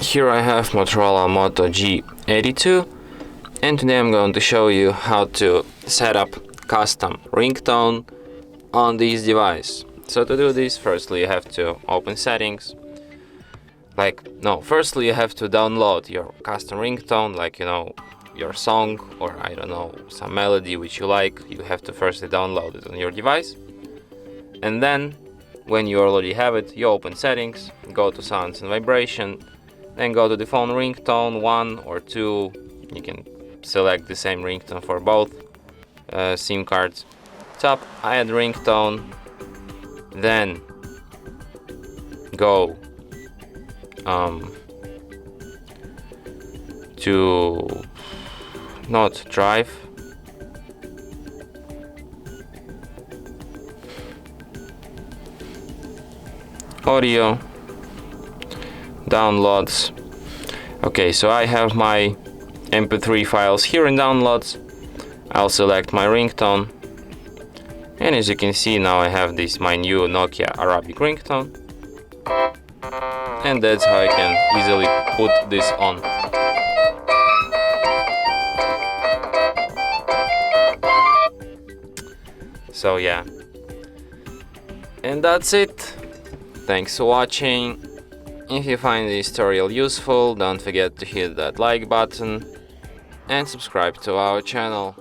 Here I have Motorola Moto G82, and today I'm going to show you how to set up custom ringtone on this device. So to do this, firstly you have to open settings. Firstly you have to download your custom ringtone, your song or some melody which you like. You have to firstly download it on your device, and then when you already have it, you open settings, go to sounds and vibration, then go to the phone ringtone 1 or 2. You can select the same ringtone for both SIM cards. Tap add ringtone, then go to not drive, audio, downloads. Okay, so I have my MP3 files here in downloads. I'll select my ringtone, and as you can see now I have this my new Nokia Arabic ringtone, and that's how I can easily put this on. So yeah, and that's it. Thanks for watching. If you find this tutorial useful, don't forget to hit that like button and subscribe to our channel.